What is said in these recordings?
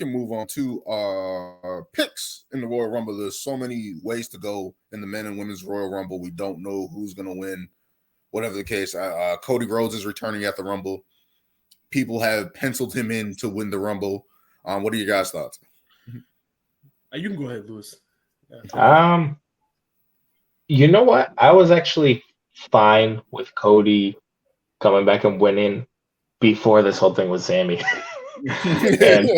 can move on to our picks in the Royal Rumble. There's so many ways to go in the men and women's Royal Rumble. We don't know who's going to win, whatever the case. Cody Rhodes is returning at the Rumble. People have penciled him in to win the Rumble. What are your guys' thoughts? You can go ahead, Lewis. You know what? I was actually fine with Cody coming back and winning before this whole thing with Sammy. And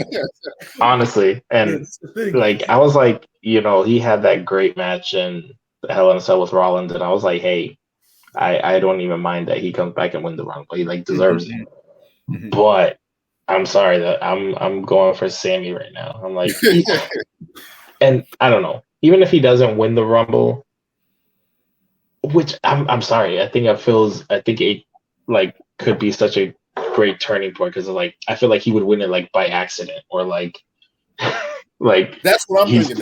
honestly, and like I was like, he had that great match in Hell in a Cell with Rollins, and I was like, hey, I don't even mind that he comes back and wins the Rumble. He deserves it. But I'm sorry that I'm going for Sammy right now. I'm like, and I don't know. Even if he doesn't win the Rumble, which I'm sorry, I think it could be such a great turning point because I feel like he would win it by accident or that's what I'm thinking.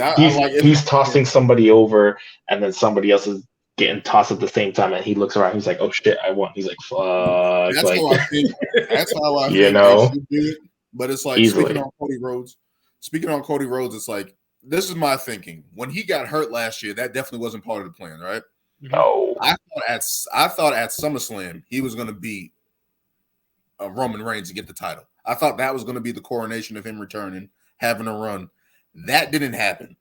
He's tossing somebody over and then somebody else is getting tossed at the same time and he looks around. He's like, "Oh shit, I won." He's like, "Fuck." That's how I think. That's how I think they should do it. But it's speaking on Cody Rhodes, it's like this is my thinking. When he got hurt last year, that definitely wasn't part of the plan, right? No. I thought at SummerSlam he was going to beat Roman Reigns to get the title. I thought that was going to be the coronation of him returning, having a run. That didn't happen.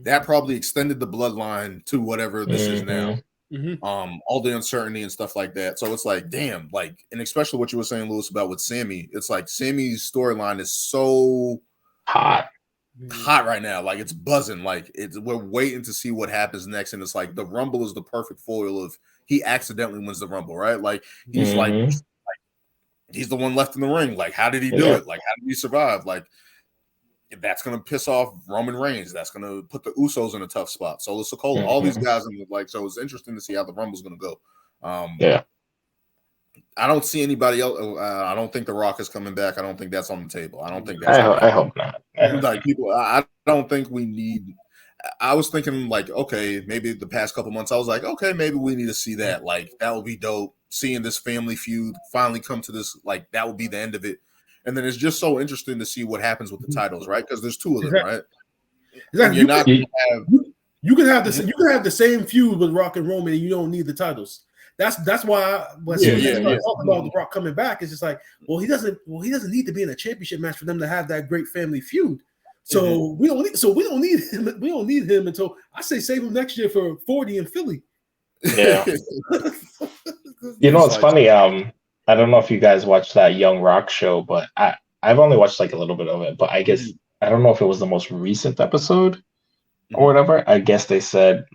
That probably extended the bloodline to whatever this is now. All the uncertainty and stuff like that. So it's like, damn, and especially what you were saying, Lewis, about with Sammy. It's like Sammy's storyline is so hot right now. It's buzzing. We're waiting to see what happens next. And it's like the Rumble is the perfect foil of he accidentally wins the Rumble, right? He's he's the one left in the ring. How did he do it? How did he survive? That's gonna piss off Roman Reigns. That's gonna put the Usos in a tough spot. Solo Sikoa, all these guys in so it's interesting to see how the Rumble's gonna go. I don't see anybody else. I don't think The Rock is coming back. I don't think that's on the table. I don't think that's. I hope not. I don't think we need. I was thinking okay, maybe the past couple months I was like, okay, maybe we need to see that. That would be dope. Seeing this family feud finally come to this, that would be the end of it. And then it's just so interesting to see what happens with the titles, right? Because there's two of them, right? Exactly. You can have the same feud with Rock and Roman, and you don't need the titles. That's why when talking about The Rock coming back, it's just he doesn't need to be in a championship match for them to have that great family feud. So we don't need him. We don't need him until I say save him next year for 40 in Philly. Yeah. It's funny. I don't know if you guys watched that Young Rock show, but I've only watched a little bit of it. But I guess I don't know if it was the most recent episode or whatever. I guess they said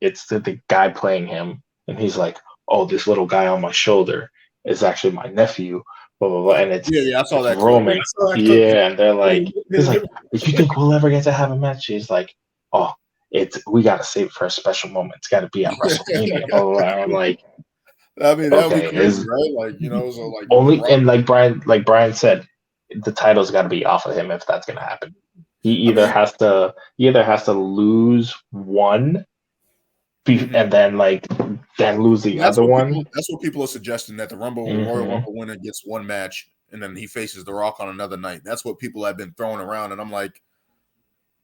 it's the guy playing him, and he's like, "Oh, this little guy on my shoulder is actually my nephew." Blah blah blah, and it's I saw that Roman. And they're like, he's like, "If you think we'll ever get to have a match?" He's like, "Oh, we gotta save it for a special moment. It's got to be at WrestleMania." Blah, blah, blah. I'm like. I mean, that would be crazy, right? So only and like Brian said, the title's got to be off of him if that's gonna happen. He either has to lose one, and then lose the other one. That's what people are suggesting, that the Royal Rumble winner gets one match and then he faces The Rock on another night. That's what people have been throwing around, and I'm like,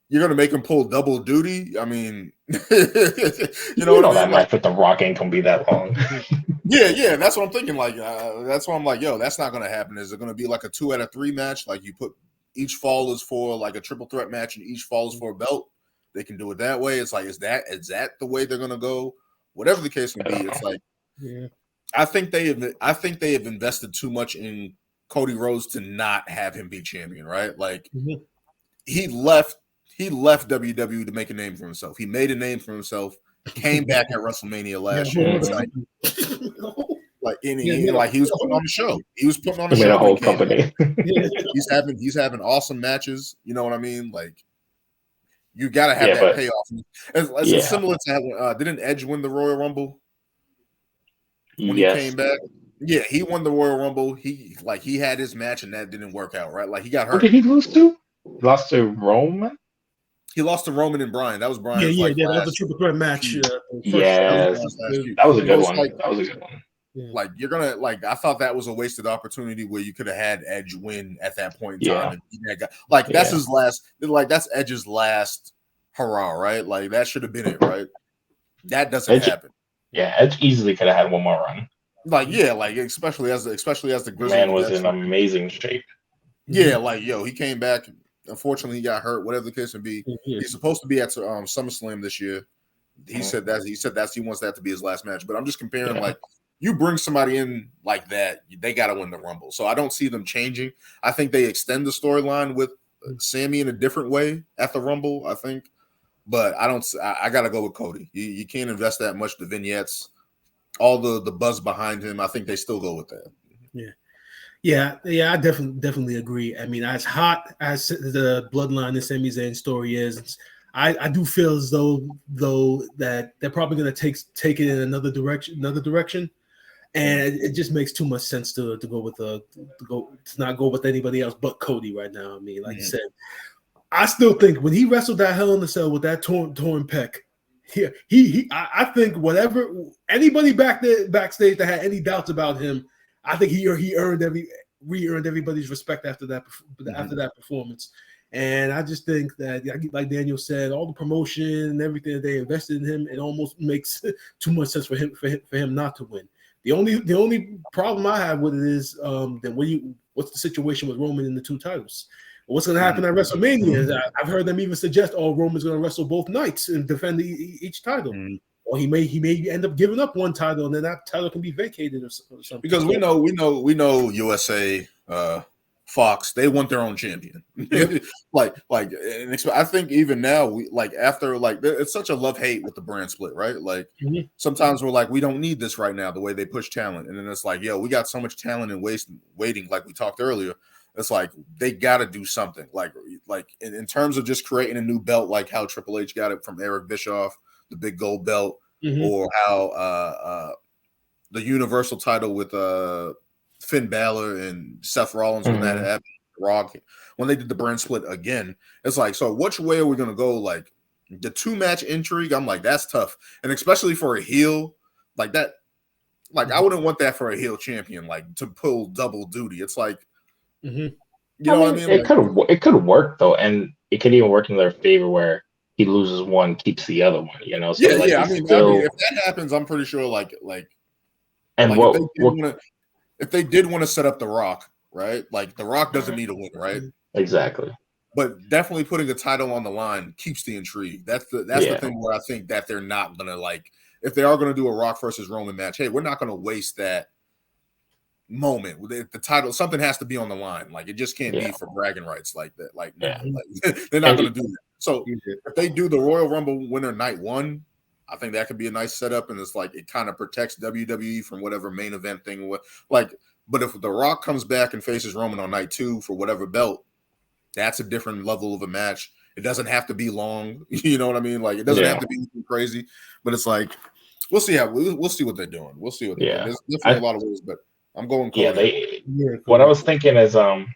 you're gonna make him pull double duty? I mean, that match with The Rock ain't gonna be that long. Yeah, that's what I'm thinking. That's why I'm like, yo, that's not gonna happen. Is it gonna be a 2 out of 3 match? You put each fall is for a triple threat match, and each fall is for a belt. They can do it that way. It's is that the way they're gonna go? Whatever the case may be, it's I think they have invested too much in Cody Rhodes to not have him be champion, right? He left WWE to make a name for himself. He made a name for himself. Came back at WrestleMania last year. It's he was putting on the show. He was putting on the show. A whole company. He's having awesome matches. You know what I mean? You got to have that payoff. It's similar to didn't Edge win the Royal Rumble when he came back? Yeah, he won the Royal Rumble. He had his match and that didn't work out, right? He got hurt. What did he lose to? Lost to Roman? He lost to Roman and Bryan. That was Bryan's that was a triple threat match. Yes, that was a good one. That was a good one. like you're gonna like. I thought that was a wasted opportunity where you could have had Edge win at that point in time, and beat that guy. Like that's his last. Like that's Edge's last hurrah, right? Like that should have been it, right? That doesn't happen. Yeah, Edge easily could have had one more run. Like like especially as the man was in amazing shape. Yeah, like he came back. Unfortunately, he got hurt. Whatever the case may be, he's supposed to be at SummerSlam this year. He said that he wants that to be his last match. But I'm just comparing like you bring somebody in like that, they got to win the Rumble. So I don't see them changing. I think they extend the storyline with Sammy in a different way at the Rumble. I think, but I don't. I got to go with Cody. You can't invest that much. The vignettes, all the buzz behind him. I think they still go with that. Yeah, I definitely agree. I mean, as hot as the Bloodline and Sami Zayn story is, I do feel as though that they're probably going to take it in another direction, and it just makes too much sense to go with to not go with anybody else but Cody right now. I mean, like you said, I still think when he wrestled that Hell in a Cell with that torn pec, I think whatever anybody backstage that had any doubts about him, I think he earned everybody's respect after that performance. And I just think that, like Daniel said, all the promotion and everything that they invested in him, it almost makes too much sense for him not to win. The only problem I have with it is then what's the situation with Roman in the two titles? What's going to happen at WrestleMania? I've heard them even suggest, Roman's going to wrestle both nights and defend each title. Or he may end up giving up one title, and then that title can be vacated or something. Because we know USA, Fox, they want their own champion. I think even now it's such a love-hate with the brand split, right? Like sometimes we're like, we don't need this right now, the way they push talent, and then it's like, we got so much talent and waiting, like we talked earlier. It's like they got to do something, like in terms of just creating a new belt, like how Triple H got it from Eric Bischoff, the big gold belt, or how the Universal title with Finn Balor and Seth Rollins when that happened, Rock, when they did the brand split again. It's like, so which way are we going to go? Like the 2-match intrigue, I'm like, that's tough. And especially for a heel like that, like I wouldn't want that for a heel champion, like to pull double duty. It's like, you know what I mean? It could work though. And it could even work in their favor where he loses one, keeps the other one, So I mean, if that happens, I'm pretty sure if they did want to set up The Rock, right? Like The Rock doesn't need a win, right? Exactly. But definitely putting a title on the line keeps the intrigue. That's the thing where I think that they're not gonna if they are gonna do a Rock versus Roman match, hey, we're not gonna waste that moment. The title, something has to be on the line. Like it just can't be for bragging rights like that. They're not gonna do that. So if they do the Royal Rumble winner night 1, I think that could be a nice setup, and it's like it kind of protects WWE from whatever main event thing. But if The Rock comes back and faces Roman on night 2 for whatever belt, that's a different level of a match. It doesn't have to be long, you know what I mean? Like it doesn't have to be crazy, but it's like we'll see we'll see what they're doing. We'll see what they're doing. There's definitely a lot of ways, but I'm going Cody. What I was thinking is, I'm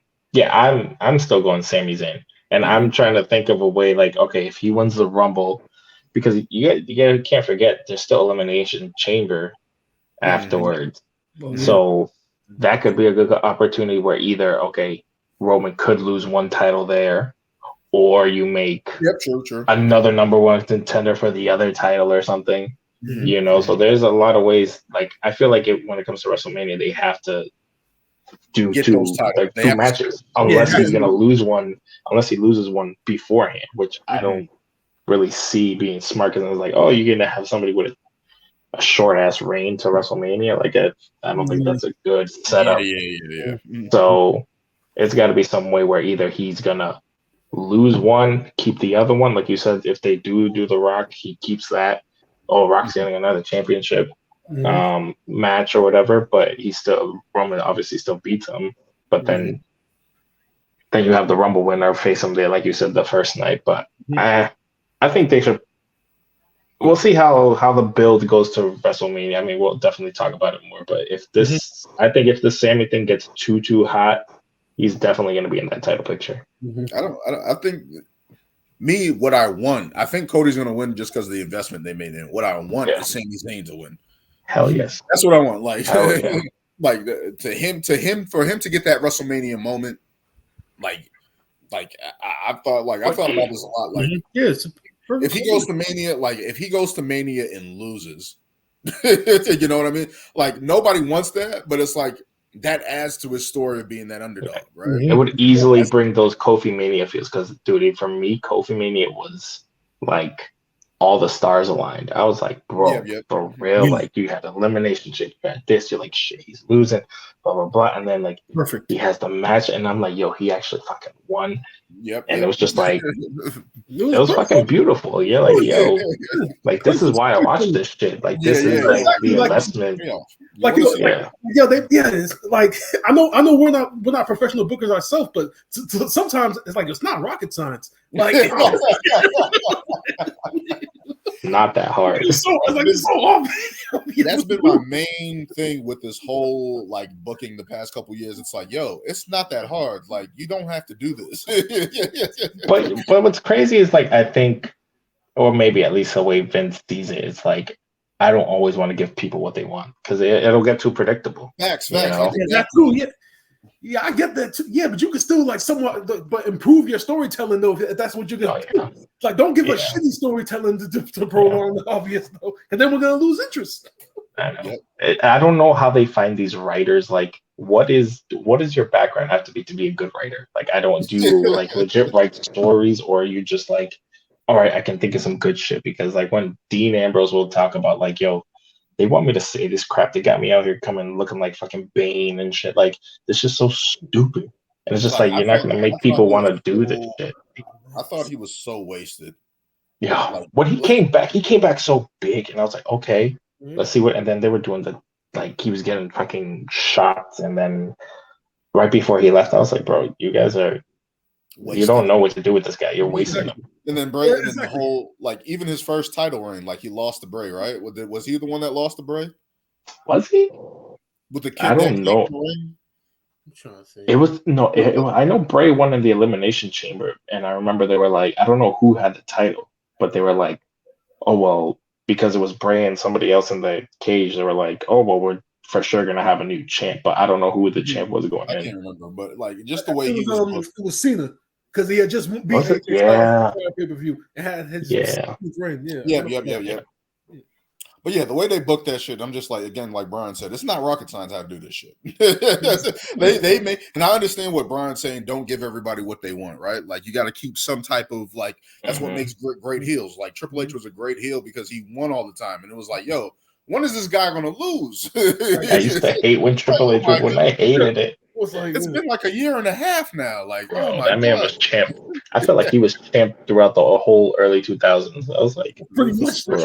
still going Sami Zayn, and I'm trying to think of a way like, okay, if he wins the Rumble, because you can't forget there's still Elimination Chamber afterwards, so that could be a good opportunity where either Roman could lose one title there, or you make another number 1 contender for the other title or something. So there's a lot of ways. Like I feel like when it comes to WrestleMania, they have to do two matches, unless he's gonna lose one, unless he loses one beforehand, which I don't really see being smart. Because I was like, you're gonna have somebody with a short ass reign to WrestleMania. Like I don't think that's a good setup. So it's got to be some way where either he's gonna lose one, keep the other one. Like you said, if they do The Rock, he keeps that. Rock's getting another championship match or whatever, but Roman obviously still beats him. But then you have the Rumble winner face him there, like you said, the first night. But I think they should. We'll see how the build goes to WrestleMania. I mean, we'll definitely talk about it more. But I think if the Sammy thing gets too hot, he's definitely going to be in that title picture. I think. What I want, I think Cody's going to win just because of the investment they made in it. What I want is Sami Zayn to win. Hell yes. That's what I want. Like, yeah. like for him to get that WrestleMania moment, like I thought about this a lot. Like, yes, if he goes to Mania and loses, you know what I mean? Like, nobody wants that, but it's like that adds to his story of being that underdog, right? It would easily bring those Kofi Mania feels because, dude, for me, Kofi Mania was like all the stars aligned. I was like, bro, for real, like you had elimination shit, you had this, you're like, shit, he's losing, blah blah blah, and then like he has the match, and I'm like, yo, he actually fucking won. And it was just like it was fucking beautiful. You're like, yo, like this is why I watch this shit. Like this is like the investment. Like it's like I know we're not professional bookers ourselves, but sometimes it's like it's not rocket science. Like not that hard. It's so obvious. That's been my main thing with this whole like booking the past couple years. It's like, yo, it's not that hard. Like, you don't have to do this. But what's crazy is like I think, or maybe at least the way Vince sees it, it's like I don't always want to give people what they want because it'll get too predictable. Facts. That's true. Yeah, I get that too. Yeah, but you can still like somewhat, but improve your storytelling though. If that's what you're gonna do. Like, don't give a shitty storytelling to prolong the obvious though, and then we're gonna lose interest. I know. I don't know how they find these writers. Like, what is your background have to be a good writer? Like, I don't do like legit write stories, or are you just like, all right, I can think of some good shit because like when Dean Ambrose will talk about like, yo, they want me to say this crap. They got me out here coming looking like fucking Bane and shit. Like, this is so stupid. And it's just like you're not gonna make people want to do this shit. I thought he was so wasted. Yeah. Like, when he came back so big, and I was like, okay, let's see what. And then they were doing he was getting fucking shots, and then right before he left, I was like, bro, you guys are. You don't know what to do with this guy. You're wasting him. And then Bray, and then the whole even his first title reign, like he lost to Bray, right? Was he the one that lost to Bray? Was he? With the I don't know. I'm trying to see. It was no. I know Bray won in the Elimination Chamber, and I remember they were like, I don't know who had the title, but they were like, oh well, because it was Bray and somebody else in the cage. They were like, oh well, we're for sure gonna have a new champ, but I don't know who the champ was going in. I can't remember, but like just the way it was Cena. Because he had just beat AJ pay-per-view and had his reign. Yeah. But yeah, the way they booked that shit, I'm just like, again, like Brian said, it's not rocket science how to do this shit. they make, and I understand what Brian's saying. Don't give everybody what they want, right? Like you got to keep some type of like. That's what makes great heels. Like Triple H was a great heel because he won all the time, and it was like, yo, when is this guy gonna lose? I used to hate when Triple H would win. I hated it. It's been like a year and a half now. Like, oh my god, that man was champ. I felt like he was champ throughout the whole early 2000s. I was like, pretty much, bro.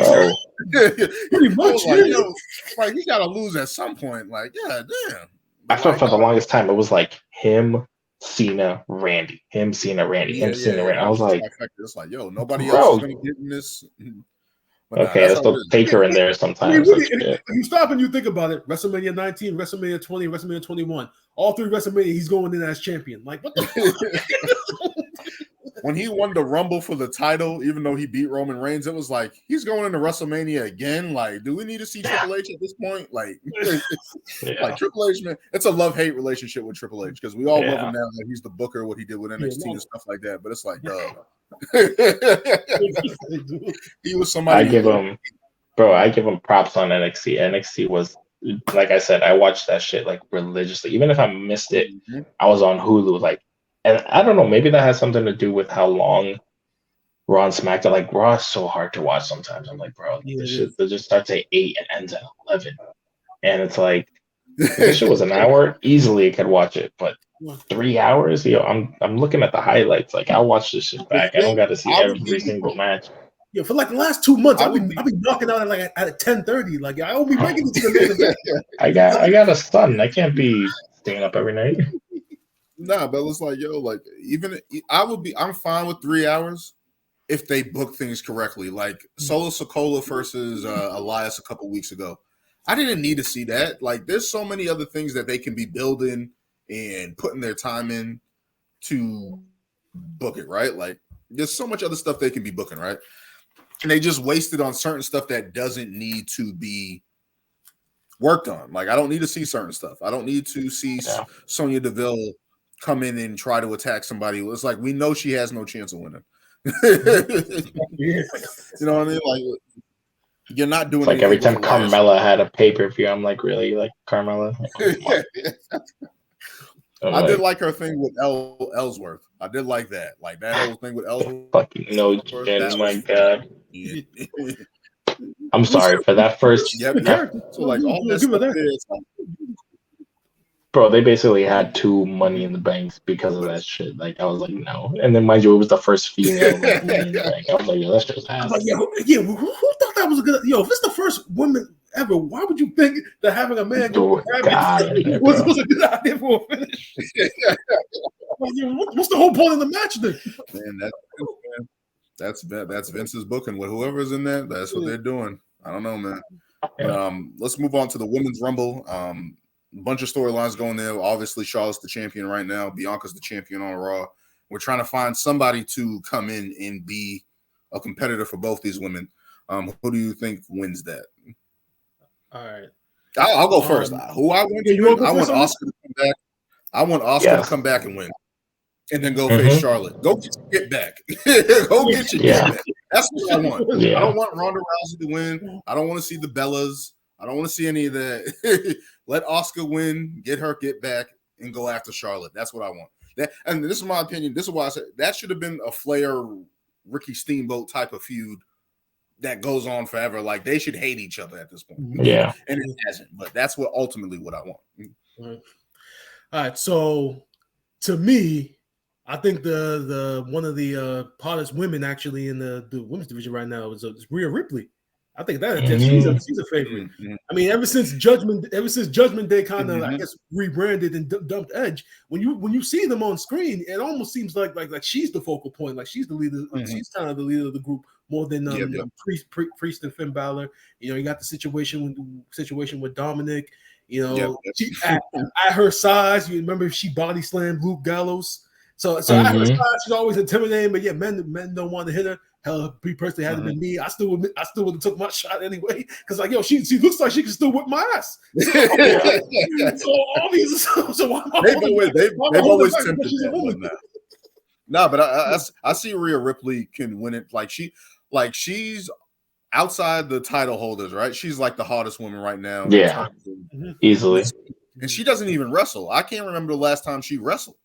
Pretty much. Like, yo, like he got to lose at some point. Like, yeah, damn. I felt for the longest time it was like him, Cena, Randy, him, Cena, Randy. I was like, it's like, yo, nobody else is gonna get in this. But okay, let's throw Taker in there sometimes. If you stop and you think about it, WrestleMania 19, WrestleMania 20, WrestleMania 21, all three WrestleMania, he's going in as champion. Like, what the fuck? When he won the Rumble for the title, even though he beat Roman Reigns, it was like, he's going into WrestleMania again. Like, do we need to see Triple H at this point? Like, like Triple H, man, it's a love-hate relationship with Triple H because we all love him now that he's the booker, what he did with NXT and stuff like that. But it's like, he was somebody. I give him props on NXT. NXT was, like I said, I watched that shit like religiously. Even if I missed it, I was on Hulu. Like, and I don't know, maybe that has something to do with how long Raw and SmackDown. Like Raw is so hard to watch sometimes. I'm like, bro, this shit just starts at 8 and ends at 11, and it's like this shit was an hour. Easily could watch it, but 3 hours, I'm looking at the highlights. Like I'll watch this shit back. I don't got to see every single match. Yeah, for like the last 2 months, I've been knocking out at 10:30. Like I won't be making it to the main event. I got a son. I can't be staying up every night. Nah, but it's like, yo, like I'm fine with 3 hours if they book things correctly. Like Solo Sikoa versus Elias a couple weeks ago. I didn't need to see that. Like, there's so many other things that they can be building and putting their time in to book it, right? Like, there's so much other stuff they can be booking, right? And they just wasted on certain stuff that doesn't need to be worked on. Like, I don't need to see certain stuff. I don't need to see Sonya Deville come in and try to attack somebody. It's like, we know she has no chance of winning. You know what I mean? Like, you're not doing it's like every time Carmella had a pay-per-view, I'm like, really? Like, Carmella? I did like her thing with Ellsworth. I did like that. Like, that whole thing with Ellsworth. Fucking no chin, my God. I'm sorry for that first. So like all this stuff bro, they basically had 2 Money in the Banks because of that shit. Like, I was like, no. And then, mind you, it was the first female. Like, I was like, yo, that's just ass. Like, who thought that was a good? Yo, if it's the first woman ever, why would you think that having a man go was a good idea for a finish? What's the whole point of the match then? Man, that's Vince's booking. With whoever's in there, that's what they're doing. I don't know, man. But, let's move on to the Women's Rumble. Bunch of storylines going there. Obviously, Charlotte's the champion right now. Bianca's the champion on Raw. We're trying to find somebody to come in and be a competitor for both these women. Who do you think wins that? All right, I'll go first. Who I want to win? I want Asuka to come back. I want Asuka to come back and win, and then go face Charlotte. Go get back. Go get your get back. That's what I want. I don't want Ronda Rousey to win. I don't want to see the Bellas. I don't want to see any of that. Let Asuka win, get her get back, and go after Charlotte. That's what I want. And this is my opinion. This is why I said that should have been a Flair, Ricky Steamboat type of feud that goes on forever. Like, they should hate each other at this point. Yeah. And it hasn't. But that's what what I want. All right. So to me, I think the one of the hottest women actually in the women's division right now is Rhea Ripley. I think that she's a favorite. I mean, ever since Judgment Day kind of I guess rebranded and dumped Edge, when you see them on screen, it almost seems like she's the focal point, like she's the leader. She's kind of the leader of the group more than Priest and Finn Balor. You know, you got the situation with Dominic. You know, she, at her size, you remember she body slammed Luke Gallows. So at her size, she's always intimidating. But yeah, men don't want to hit her. Hell, me personally, had it been me, I still would have took my shot anyway. Because like, yo, she looks like she can still whip my ass. So all these, they've always tempted that. No, but I see Rhea Ripley can win it. She's outside the title holders, right? She's like the hottest woman right now. Yeah, easily. And she doesn't even wrestle. I can't remember the last time she wrestled.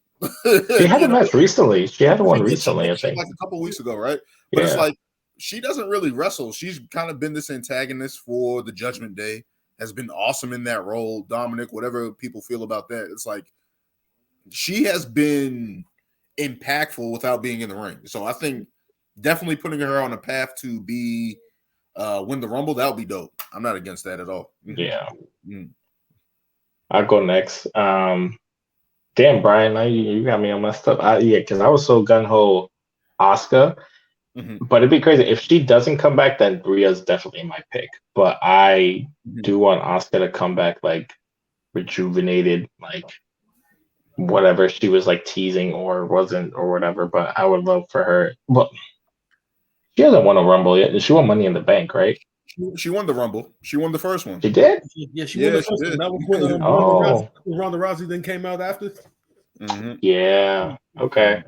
She had a match recently. She had one recently, I think. Like a couple weeks ago, right? But it's like she doesn't really wrestle. She's kind of been this antagonist for the Judgment Day, has been awesome in that role. Dominic, whatever people feel about that, it's like she has been impactful without being in the ring. So I think definitely putting her on a path to be win the Rumble, that would be dope. I'm not against that at all. Yeah. I'll go next. Damn, Brian, now you got me all messed up. Because I was so gun-ho Asuka. But it'd be crazy. If she doesn't come back, then Rhea's definitely my pick. But I do want Asuka to come back, like, rejuvenated, like, whatever she was, like, teasing or wasn't or whatever. But I would love for her. Well, she hasn't won a Rumble yet. She won Money in the Bank, right? She won the Rumble. She won the first one. She did? Yeah, she won the first one. That was when Ronda Rousey then came out after. Yeah. Okay.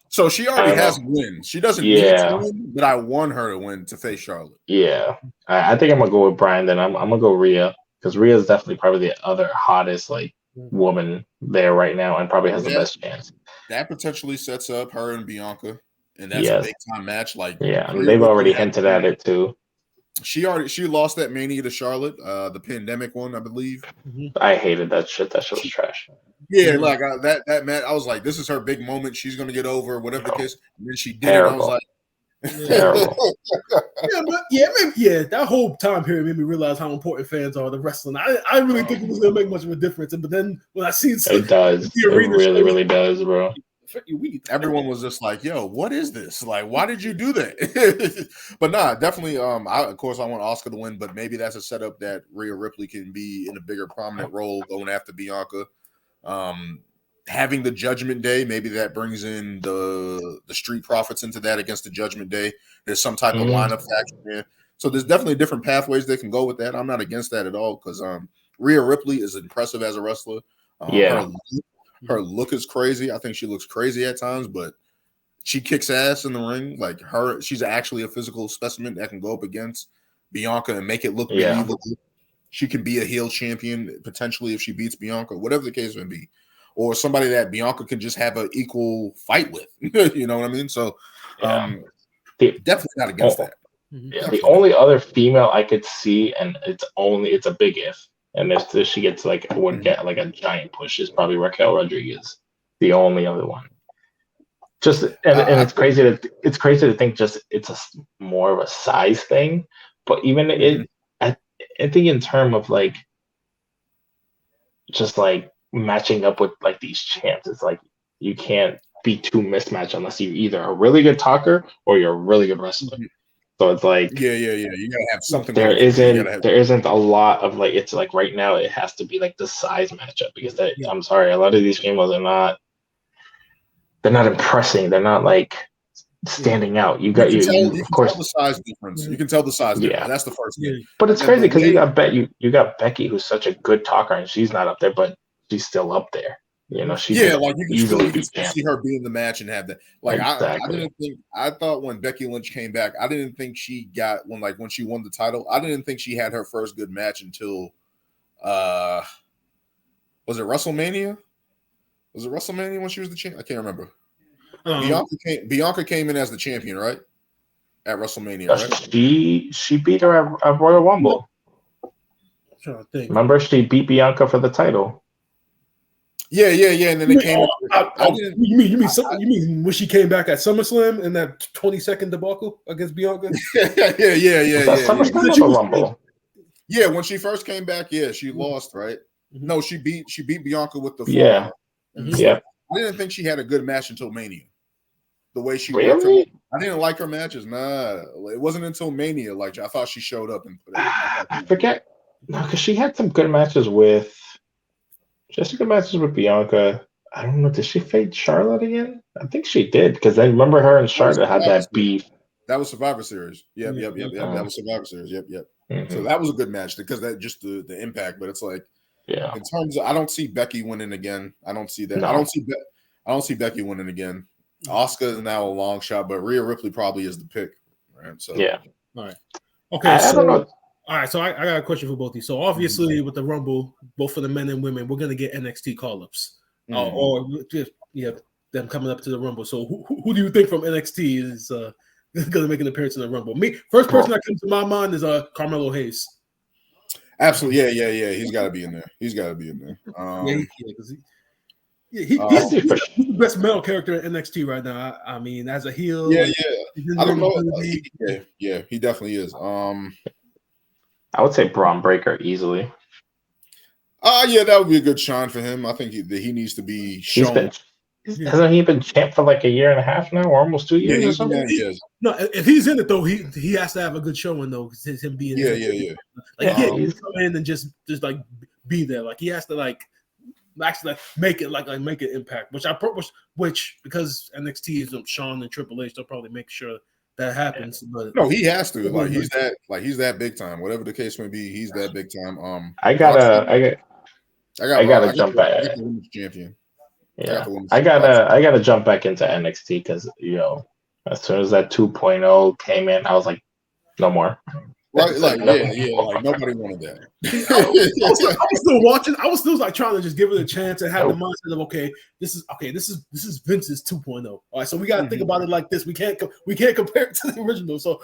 So she already has a win. She doesn't need to win, but I want her to win to face Charlotte. Yeah. I think I'm going to go with Brian then. I'm going to go Rhea because Rhea is definitely probably the other hottest woman there right now and probably has the best chance. That potentially sets up her and Bianca, and that's a big time match. They've already hinted at it too. She lost that Mania to Charlotte, the pandemic one, I believe. I hated that shit. That shit was trash. Yeah, that match, I was like, this is her big moment. She's gonna get over, whatever the case. And then she did it. I was like, terrible. That whole time period made me realize how important fans are to wrestling. I really think it was gonna make much of a difference. But then when I seen it does, it really does, bro. Everyone was just like, yo, what is this? Like, why did you do that? But nah, definitely of course I want Asuka to win, but maybe that's a setup that Rhea Ripley can be in a bigger prominent role going after Bianca. Having the Judgment Day, maybe that brings in the Street Profits into that against the Judgment Day. There's some type of lineup faction there. So there's definitely different pathways they can go with that. I'm not against that at all because Rhea Ripley is impressive as a wrestler. Her look is crazy. I think she looks crazy at times, but she kicks ass in the ring. Like she's actually a physical specimen that can go up against Bianca and make it look believable. She can be a heel champion potentially if she beats Bianca, whatever the case may be, or somebody that Bianca can just have an equal fight with. You know what I mean? So, definitely not against that. Yeah, the only other female I could see, and it's a big if, and if she gets get like a giant push, is probably Raquel Rodriguez, the only other one. Just and it's crazy to think just it's more of a size thing, but even I think in terms of just matching up with these champs, it's you can't be too mismatched unless you're either a really good talker or you're a really good wrestler. So it's you gotta have something. There isn't a lot of it's right now it has to be the size matchup because I'm sorry, a lot of these females are not impressing. They're not standing out. You can tell the size difference. You can tell the size difference. That's the first thing. But it's crazy because you got Becky, who's such a good talker, and she's not up there, but she's still up there. You know, she you can see her be in the match and have that. Exactly. I thought when Becky Lynch came back, I didn't think she got when she won the title. I didn't think she had her first good match until was it WrestleMania? Was it WrestleMania when she was the champ? I can't remember. Bianca came in as the champion, right? At WrestleMania, right? She beat her at Royal Rumble. Remember, she beat Bianca for the title. Yeah, and then they came. You mean when she came back at SummerSlam in that 20-second debacle against Bianca? yeah. SummerSlam or Rumble? Yeah, when she first came back, she lost, right? Mm-hmm. No, she beat Bianca with the I didn't think she had a good match until Mania. The way she worked her, I didn't like her matches. Nah, it wasn't until Mania. I thought she showed up and put it. I forget. No, because she had some good matches with. Just good matches with Bianca. I don't know. Did she fade Charlotte again? I think she did because I remember her and Charlotte had that beef. That was Survivor Series. Yep. That was Survivor Series. Yep. Mm-hmm. So that was a good match because that just the impact. But it's in terms of, I don't see Becky winning again. I don't see that. No. I don't see Becky winning again. Asuka is now a long shot, but Rhea Ripley probably is the pick. Right. So all right. Okay. I don't know. All right, so I got a question for both of you. So obviously, with the Rumble, both for the men and women, we're gonna get NXT call-ups, or just them coming up to the Rumble. So who do you think from NXT is gonna make an appearance in the Rumble? First person that comes to my mind is Carmelo Hayes. Absolutely, yeah. He's got to be in there. He's the best male character in NXT right now. I mean, as a heel, I don't know. He definitely is. I would say Braun Breaker easily. That would be a good shine for him. I think he needs to be shown. Hasn't he been champ for a year and a half now, or almost 2 years or something? No, if he's in it though, he has to have a good showing though, because him being yeah. He come in and just be there. He has to actually make it make an impact. Which because NXT is Shawn and Triple H, they'll probably make sure that happens. But no, he has to. He's that big time. Whatever the case may be, he's that big time. I gotta jump back. I got the women's champion. Yeah, I gotta jump back into NXT because as soon as that 2.0 came in, I was like, no more. Right, nobody wanted that. I was still watching. I was still trying to just give it a chance and have the mindset of this is Vince's 2.0. All right, so we got to think about it like this. We can't compare it to the original. So,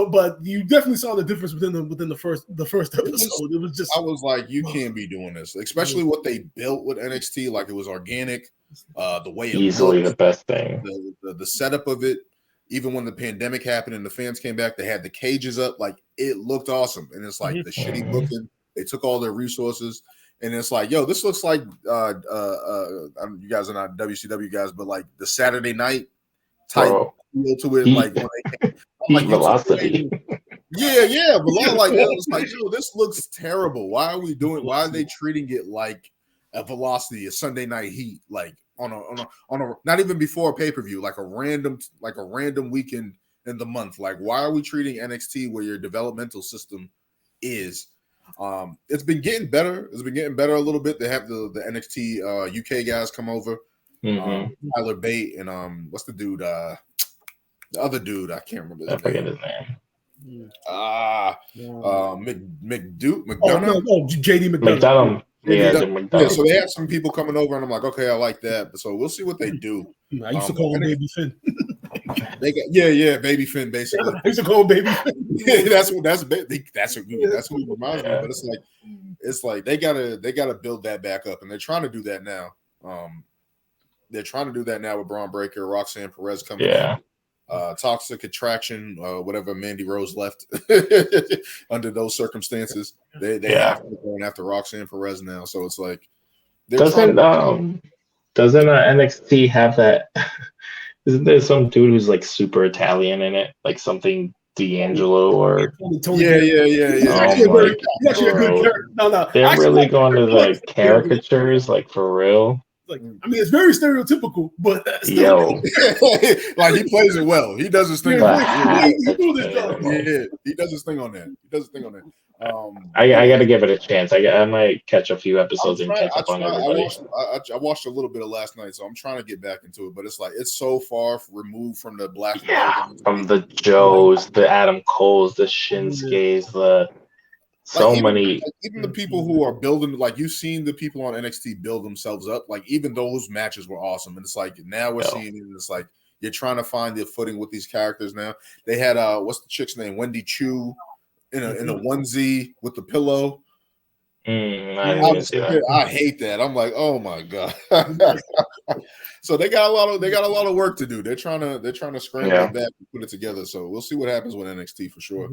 but you definitely saw the difference within the first episode. It was just I was like, you can't be doing this, especially what they built with NXT. It was organic. The way it easily looked, the best thing. The setup of it. Even when the pandemic happened and the fans came back, they had the cages up. It looked awesome. And it's the shitty booking. They took all their resources. And it's this looks like you guys are not WCW guys, but the Saturday night type feel to it. When they came, velocity. Yeah. But this looks terrible. Why are they treating it like a Velocity, a Sunday Night Heat, on a not even before a pay-per-view, a random weekend in the month. Like, why are we treating NXT where your developmental system is? It's been getting better. It's been getting better a little bit. They have the NXT UK guys come over. Tyler Bate and what's the dude? The other dude, I can't remember. I forget his name. McDonough. JD McDonough. Yeah, so they have some people coming over, and I'm like, okay, I like that. But so we'll see what they do. I used to call him Baby Finn. They got Baby Finn, basically. I used to call him Baby Finn. that's what he reminds me. But it's like they gotta build that back up, and they're trying to do that now. They're trying to do that now with Braun Breaker, Roxanne Perez coming in. Toxic Attraction, whatever Mandy Rose left under those circumstances. They have to be going after Roxanne Perez now. So it's like doesn't NXT have that? Isn't there some dude who's like super Italian in it, like something D'Angelo or they're really going to like caricatures, like for real. Like, I mean, it's very stereotypical, but like he plays it well. He does his thing. He does his thing on that. I got to give it a chance. I might catch a few episodes and catch up on everybody. I watched a little bit of last night, so I'm trying to get back into it. But it's like it's so far removed from the black. From the Joes, the Adam Coles, the Shinsuke's, the. Even the people who are building, like you've seen the people on NXT build themselves up. Like even those matches were awesome, and it's like now we're seeing it. It's like you're trying to find the footing with these characters now. They had what's the chick's name? Wendy Chu in a onesie with the pillow. I hate that. I'm like, oh my god. So they got a lot of work to do. They're trying to scramble that back and put it together. So we'll see what happens with NXT for sure.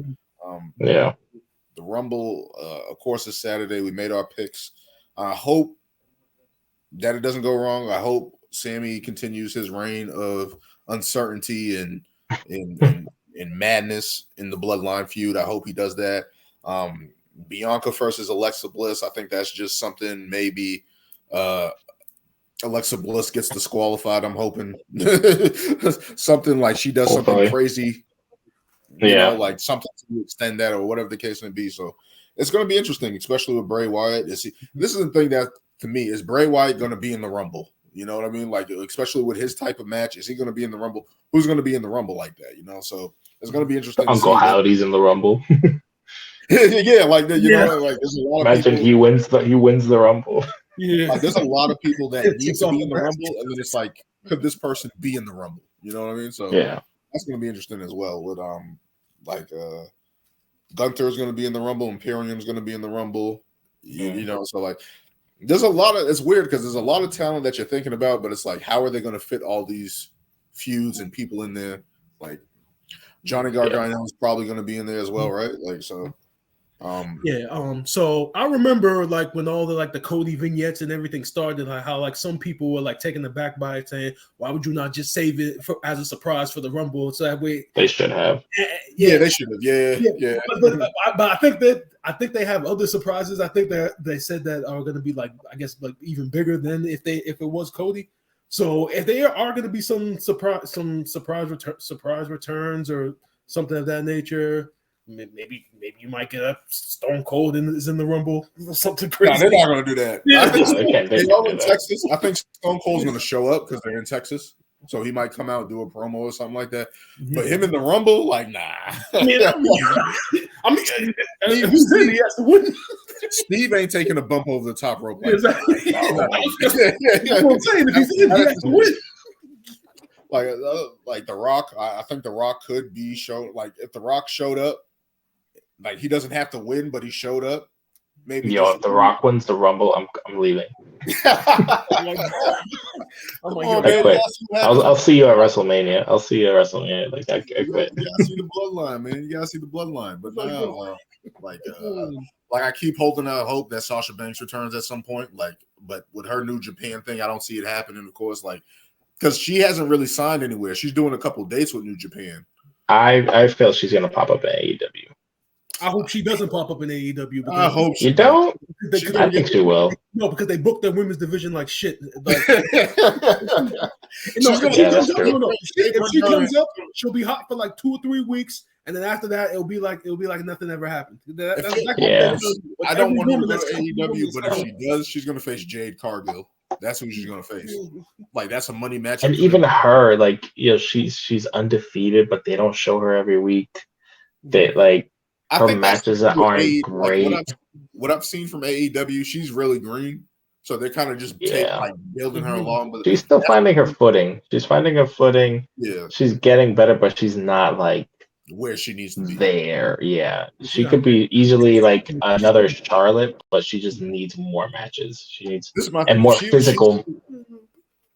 The Rumble, of course, is Saturday. We made our picks. I hope that it doesn't go wrong. I hope Sammy continues his reign of uncertainty and madness in the Bloodline feud. I hope he does that. Bianca versus Alexa Bliss. I think that's just something maybe Alexa Bliss gets disqualified. I'm hoping something like she does something crazy. You know, like something to extend that or whatever the case may be. So it's going to be interesting, especially with Bray Wyatt. This is the thing that, to me, is Bray Wyatt going to be in the Rumble? You know what I mean? Like, especially with his type of match, is he going to be in the Rumble? Who's going to be in the Rumble like that? You know, so it's going to be interesting. Uncle Howdy's in the Rumble. Like you know, like there's a lot of imagine people, he wins the Rumble. Like, there's a lot of people that need to be in the Rumble, and then it's like, could this person be in the Rumble? You know what I mean? So that's going to be interesting as well. With Gunther is going to be in the Rumble, Imperium's going to be in the Rumble. You know, so like there's a lot of, it's weird because there's a lot of talent that you're thinking about, but it's like, how are they going to fit all these feuds and people in there? Like Johnny Gargano is probably going to be in there as well, right? Like so. So I remember like when all the Cody vignettes and everything started, like how like some people were like taken aback by it, saying, "Why would you not just save it as a surprise for the Rumble?" So that way they should have. They should have. Yeah. But I think they have other surprises. I think they said that are going to be like, I guess, like even bigger than if it was Cody. So if there are going to be some surprise returns or something of that nature. Maybe you might get up Stone Cold is in the Rumble or something crazy. No, they're not going to do that. I think they're in Texas. I think Stone Cold's going to show up because they're in Texas, so he might come out and do a promo or something like that. But him in the Rumble, like, nah. Steve ain't taking a bump over the top rope. Like, like The Rock, I think The Rock could be shown. Like if The Rock showed up. Like he doesn't have to win, but he showed up. Maybe if The Rock wins the Rumble, I'm leaving. I'll see you at WrestleMania. Like I quit. You gotta see the bloodline, man. You gotta see the bloodline. But now, like I keep holding out hope that Sasha Banks returns at some point. But with her New Japan thing, I don't see it happening. Of course, because she hasn't really signed anywhere. She's doing a couple dates with New Japan. I feel she's gonna pop up at AEW. I hope she doesn't pop up in AEW. I hope she don't. I think she will. No, because they booked their women's division like shit. Like, if she comes up, she'll be hot for like 2 or 3 weeks, and then after that, it'll be like nothing ever happened. I don't want her to go to AEW, but if she does, she's gonna face Jade Cargill. That's who she's gonna face. Like that's a money match. And even her, like she's undefeated, but they don't show her every week. They like her matches aren't great. Like what I've seen from AEW, she's really green. So they're kind of just building her along. But she's still finding her footing. She's finding her footing. Yeah. She's getting better, but she's not like where she needs to be. There, yeah. She could be easily like another Charlotte, but she just needs more matches. She needs more physical.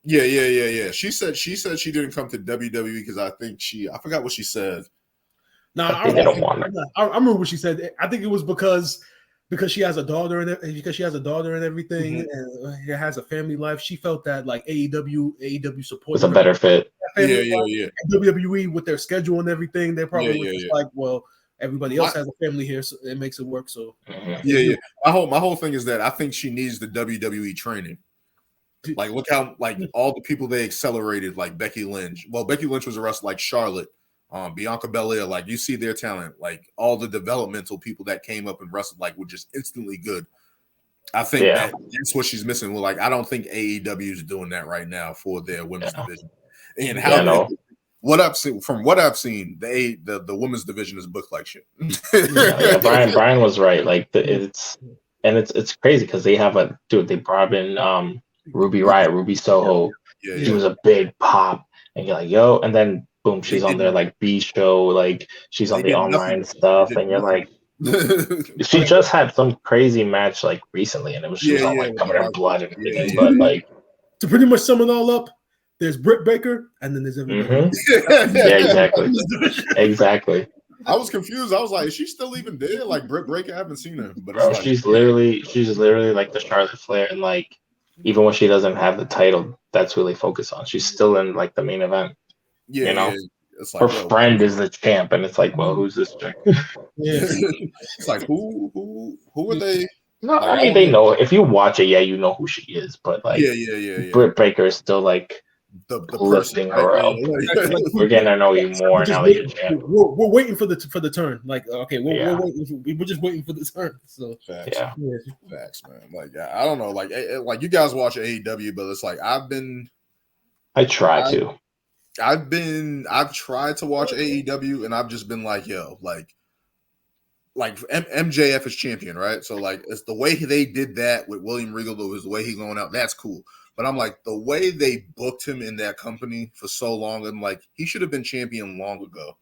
Yeah. She said she didn't come to WWE because I forgot what she said. I remember what she said. I think it was because she has a daughter and everything, and it has a family life. She felt that like AEW support was a better fit. Yeah. WWE with their schedule and everything, they probably were just like, well, everybody else has a family here, so it makes it work. So yeah. My whole thing is that I think she needs the WWE training. Like look how like all the people they accelerated, like Becky Lynch. Well, Becky Lynch was a wrestler like Charlotte. Bianca Belair, like you see their talent, like all the developmental people that came up and wrestled, like were just instantly good. I think that's what she's missing. Well, like I don't think AEW is doing that right now for their women's division. And what I've seen, the women's division is booked like shit. Brian was right. Like it's crazy because they have they brought in Ruby Riott, Ruby Soho. She was a big pop, and you're like, yo, and then. Boom, she's on their like B show, like she's on the online stuff, and you're like, she just had some crazy match like recently, and she was all like covered in blood and everything. But like to pretty much sum it all up, there's Britt Baker, and then there's everybody. Exactly. I was confused. I was like, is she still even there? Like Britt Baker, I haven't seen her, but bro, she's literally like the Charlotte Flair, and like even when she doesn't have the title, that's really focused on. She's still in like the main event. Yeah, you know, it's like, her friend is the champ, and it's like, well, who's this chick? It's like who are they? No, like, I mean they know. If you watch it, you know who she is. But like, Britt Baker is still like the lifting her up. We're getting to know you more now that you're champ. We're waiting for the turn. Like, okay, we're just waiting for the turn. So facts, man. Like, I don't know. Like you guys watch AEW, but it's like I try to. I've tried to watch AEW and I've just been like, yo, like MJF is champion, right? So like it's the way they did that with William Regal, was the way he's going out. That's cool. But I'm like, the way they booked him in that company for so long, I'm like, he should have been champion long ago.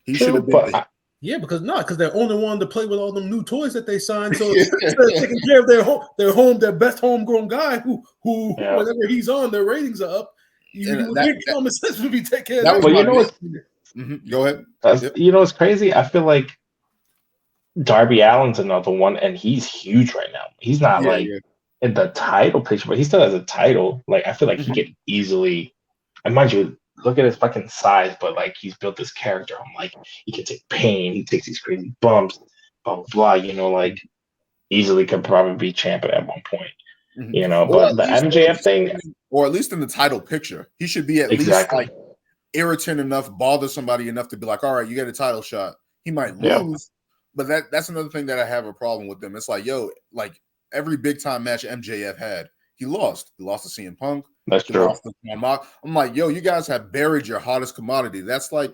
He should have been. Because they're only wanting to play with all them new toys that they signed. So instead of taking care of their best homegrown guy who whenever he's on, their ratings are up. Common sense would be take care of that. But you know what's go ahead. You know what's crazy? I feel like Darby Allin's another one, and he's huge right now. He's not in the title picture, but he still has a title. Like I feel like he could easily, and mind you, look at his fucking size, but like he's built this character. I'm like, he can take pain, he takes these crazy bumps, blah blah blah. You know, like easily could probably be champion at one point. You know, but the MJF thing, or at least in the title picture, he should be at least like irritant enough, bother somebody enough to be like, all right, you get a title shot. He might lose, but that's another thing that I have a problem with them. It's like, yo, like every big time match MJF had, he lost. He lost to CM Punk. That's true. I'm like, yo, you guys have buried your hottest commodity. That's like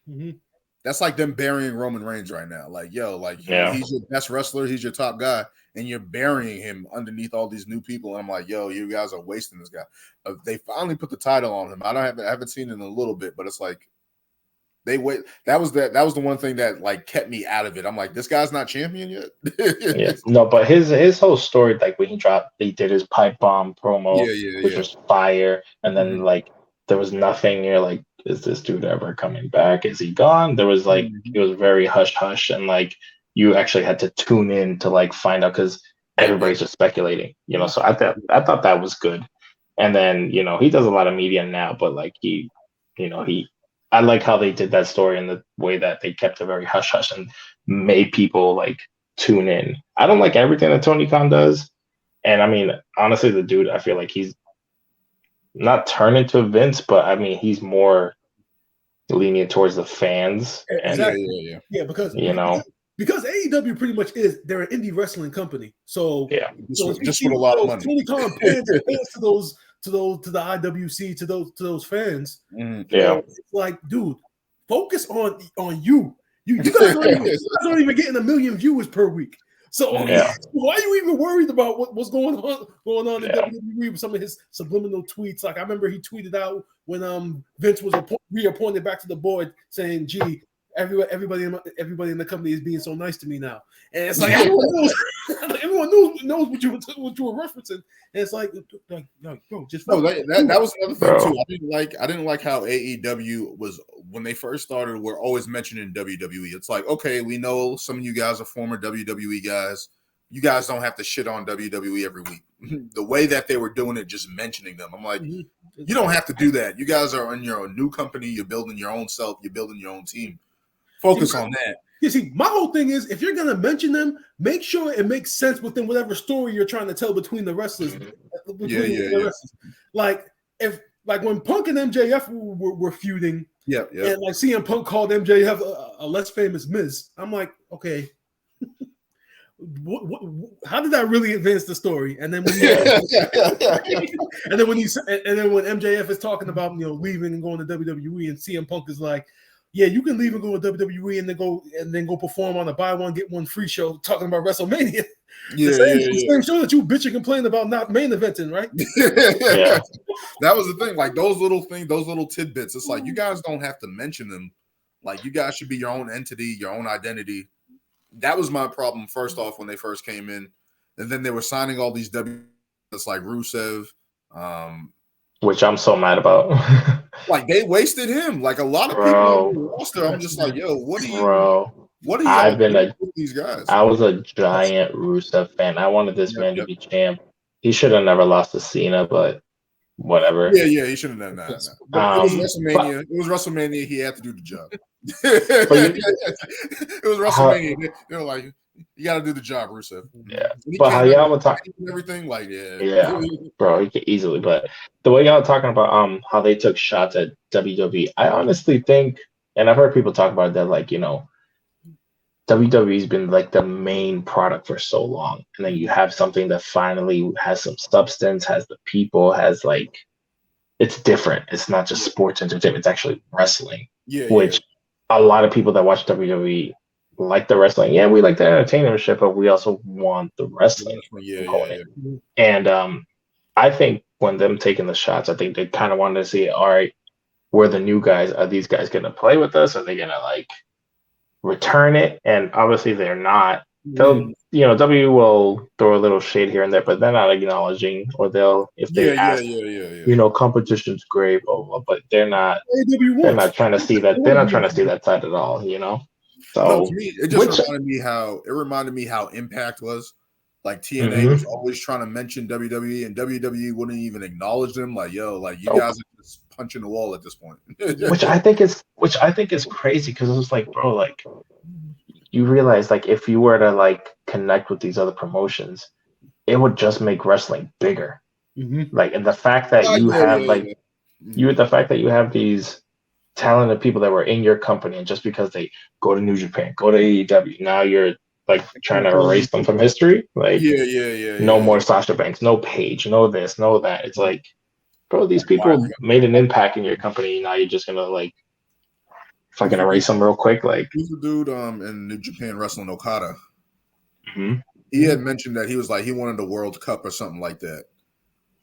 them burying Roman Reigns right now. Like, yo, like he's your best wrestler, he's your top guy, and you're burying him underneath all these new people. And I'm like, yo, you guys are wasting this guy. They finally put the title on him. I haven't seen it in a little bit, but it's like they wait. That was the one thing that like kept me out of it. I'm like, this guy's not champion yet. No, but his whole story, like when he did his pipe bomb promo, which was fire, and then like there was nothing. You're like, is this dude ever coming back? Is he gone? There was like it was very hush hush, and like you actually had to tune in to like find out because everybody's just speculating, you know. So I thought that was good. And then, you know, he does a lot of media now, but like I like how they did that story and the way that they kept it very hush hush. And made people like tune in. I don't like everything that Tony Khan does. And I mean, honestly, the dude, I feel like he's not turned into Vince, but I mean, he's more lenient towards the fans. Exactly. Yeah. Yeah, because AEW pretty much they're an indie wrestling company. So just with a lot of money. Tony Khan plans to the IWC, to those fans. It's like, dude, focus on you. You guys aren't even getting 1 million viewers per week. So why are you even worried about what's going on in WWE with some of his subliminal tweets? Like I remember he tweeted out when Vince was reappointed back to the board, saying, "Gee, everybody in the company is being so nice to me now." And it's like everyone knows what you were referencing. And it's like yo, just that was another thing too. I didn't like how AEW was when they first started. We're always mentioning WWE. It's like, okay, we know some of you guys are former WWE guys. You guys don't have to shit on WWE every week. The way that they were doing it, just mentioning them, I'm like, you don't have to do that. You guys are in your own new company. You're building your own self. You're building your own team. Focus on that. You see, my whole thing is if you're gonna mention them, make sure it makes sense within whatever story you're trying to tell between the wrestlers. Wrestlers. Like when Punk and MJF were feuding, and like CM Punk called MJF a less famous Miz. I'm like, okay, how did that really advance the story? And then when when MJF is talking about leaving and going to WWE, and CM Punk is like, yeah, you can leave and go to WWE and then go perform on a buy one get one free show talking about WrestleMania. The same show that you bitch and complain about not main eventing, right? That was the thing. Like those little tidbits. It's like you guys don't have to mention them. Like you guys should be your own entity, your own identity. That was my problem first off when they first came in, and then they were signing all these It's like Rusev. Which I'm so mad about. Like they wasted him. Like a lot of people on the roster. I'm just like, yo, what are you with these guys? I was a giant Rusev fan. I wanted this man to be champ. He should have never lost to Cena, but whatever. Yeah, he should have done that. It was WrestleMania. It was WrestleMania. He had to do the job. It was WrestleMania. They were like, you got to do the job, Rusev. Yeah, but how y'all were talking everything, like bro, he could easily. But the way y'all talking about how they took shots at WWE, I honestly think, and I've heard people talk about that, like WWE's been like the main product for so long, and then you have something that finally has some substance, has the people, has like it's different. It's not just sports entertainment; it's actually wrestling. Which a lot of people that watch WWE like the wrestling. Yeah, we like the entertainment, but we also want the wrestling component. And I think when them taking the shots, I think they kind of wanted to see, all right, we're the new guys. Are these guys going to play with us? Are they going to like return it? And obviously they're not. They'll, W will throw a little shade here and there, but they're not acknowledging, or they'll, if they ask, competition's great, but they're not trying to see that. They're not trying to see that side at all, So to me, it just reminded me how Impact was. Like TNA was always trying to mention WWE, and WWE wouldn't even acknowledge them. Like, yo, like you guys are just punching the wall at this point. which I think is crazy because it's like, bro, like you realize like if you were to like connect with these other promotions, it would just make wrestling bigger. Like, and the fact that the fact that you have these talented people that were in your company, and just because they go to New Japan, go to AEW, now you're like trying to erase them from history. Like, no more Sasha Banks, no Paige, no this, no that. It's like, bro, these people made an impact in your company. Now you're just gonna like fucking erase them real quick. Like, who's the dude in New Japan wrestling, Okada? He had mentioned that he was like he wanted the World Cup or something like that.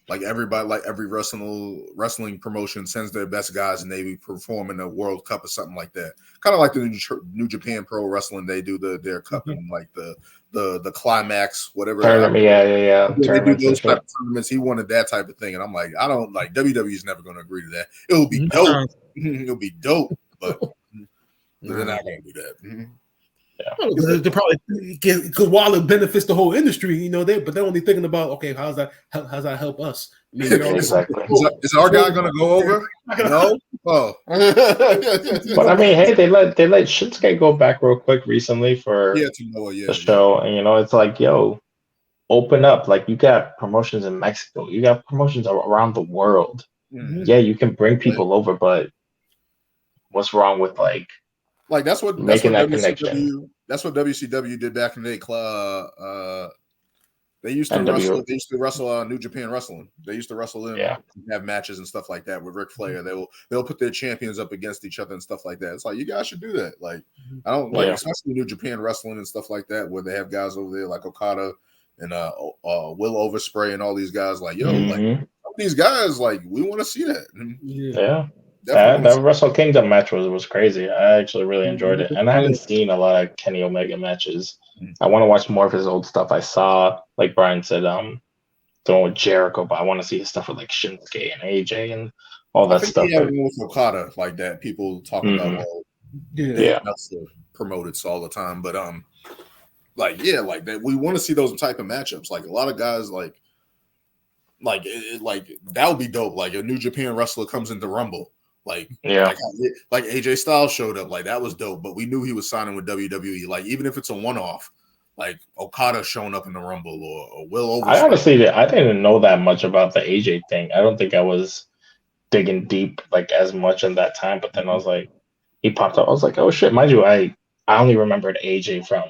Like everybody, like every wrestling promotion sends their best guys and they perform in the World Cup or something like that. Kind of like the New Japan Pro Wrestling, they do their cup and like the climax, whatever. Tournament, yeah. They do those type of tournaments. He wanted that type of thing, and I'm like, I don't like WWE's never going to agree to that. It will be dope. It'll be dope, but they're not going to do that. They probably because while it benefits the whole industry, but they're only thinking about, okay, how's that help us? Exactly. Is our guy gonna go over? No. Oh. But I mean, hey, they let Shinsuke go back real quick recently for the show, and it's like, yo, open up. Like, you got promotions in Mexico, you got promotions around the world. Mm-hmm. Yeah, you can bring people over, but what's wrong with like that's what making that WCW, connection? That's what WCW did back in the day. They used to wrestle. They used to wrestle New Japan Wrestling. They used to wrestle in, have matches and stuff like that with Ric Flair. They'll put their champions up against each other and stuff like that. It's like, you guys should do that. Like, I don't like, especially New Japan Wrestling and stuff like that, where they have guys over there like Okada and Will Overspray and all these guys. Like, yo, like these guys, like, we want to see that. Yeah. That Wrestle Kingdom match was crazy. I actually really enjoyed it, and I haven't seen a lot of Kenny Omega matches. I want to watch more of his old stuff. I saw, like Brian said, doing with Jericho, but I want to see his stuff with like Shinsuke and AJ and all that stuff. He had one with Okada like that. People talk about, that's promoted all the time, but like that. We want to see those type of matchups. Like, a lot of guys like that would be dope. Like, a New Japan wrestler comes into Rumble. Like AJ Styles showed up, like that was dope. But we knew he was signing with WWE. Like, even if it's a one-off, like Okada showing up in the Rumble or Will Overspray. I honestly, I didn't know that much about the AJ thing. I don't think I was digging deep like as much in that time. But then I was like, he popped up. I was like, oh shit! Mind you, I only remembered AJ from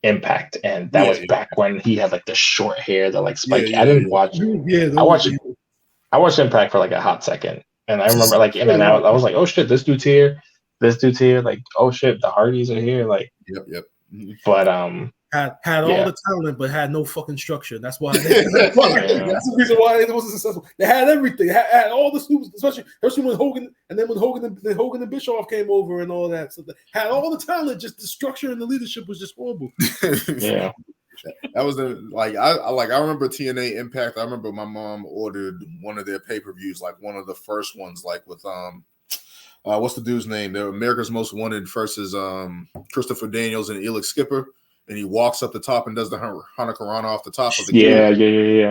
Impact, and that was back when he had like the short hair, the like spiky. I didn't watch. I watched Impact for like a hot second. And I remember, like, in and out, I was like, oh shit, this dude's here. Like, oh shit, the Hardys are here. Like, But had all the talent, but had no fucking structure. That's why. That's the reason why it wasn't successful. They had everything. They had all the super, especially when Hogan, and then when Hogan and Bischoff came over and all that. So they had all the talent. Just the structure and the leadership was just horrible. That was I remember TNA Impact. I remember my mom ordered one of their pay-per-views, like one of the first ones, like with what's the dude's name? They're America's Most Wanted versus Christopher Daniels and Elix Skipper, and he walks up the top and does the Hanakarana off the top of the yeah.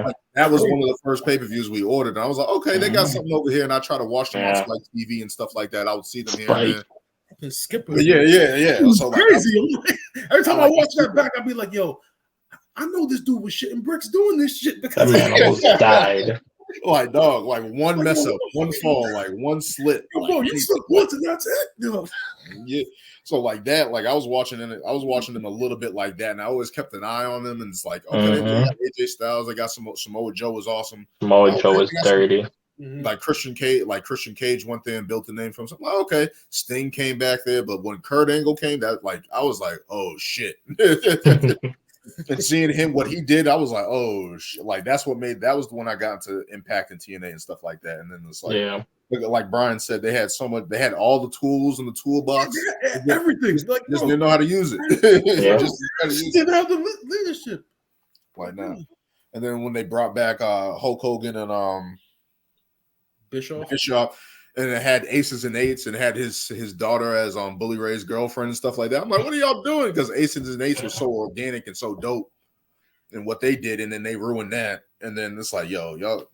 Like, that was one of the first pay-per-views we ordered, and I was like, okay, they got something over here, and I try to watch them on Spike TV and stuff like that. I would see them here and there. Skipper, yeah. So crazy. Every time I watch that back, I'd be like, yo, I know this dude was shitting bricks doing this shit because that man almost died. Like, dog, like one mess up, one fall, like one slip. Bro, you slip once and that's it. Dude. Yeah. So like that, like I was watching them a little bit like that, and I always kept an eye on them. And it's like, okay, they got AJ Styles, they got Samoa Joe was awesome. Samoa Joe was dirty. Like Christian Cage went there and built the name from something. Like, okay, Sting came back there, but when Kurt Angle came, that like I was like, oh shit. And seeing him, what he did, I was like, oh shit. Like that was the one I got into Impact and TNA and stuff like that. And then it's like Brian said, they had they had all the tools in the toolbox, everything. Just didn't know how to use it. Just didn't have the leadership. Like now. And then when they brought back Hulk Hogan and Bischoff, and it had Aces and Eights and had his daughter as Bully Ray's girlfriend and stuff like that. I'm like, what are y'all doing? Because Aces and Eights was so organic and so dope and what they did, and then they ruined that. And then it's like, yo, y'all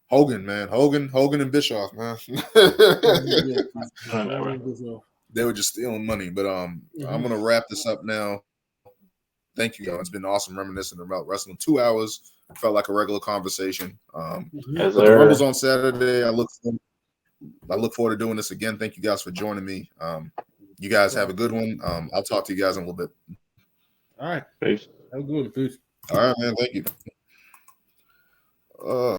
Hogan, man. Hogan and Bischoff, man. They were just stealing money. But I'm gonna wrap this up now. Thank you, y'all. It's been awesome reminiscing about wrestling. 2 hours. Felt like a regular conversation. The Rumble's on Saturday. I look forward to doing this again. Thank you guys for joining me. You guys have a good one. I'll talk to you guys in a little bit. All right. Peace. Have a good one. Peace. All right, man. Thank you.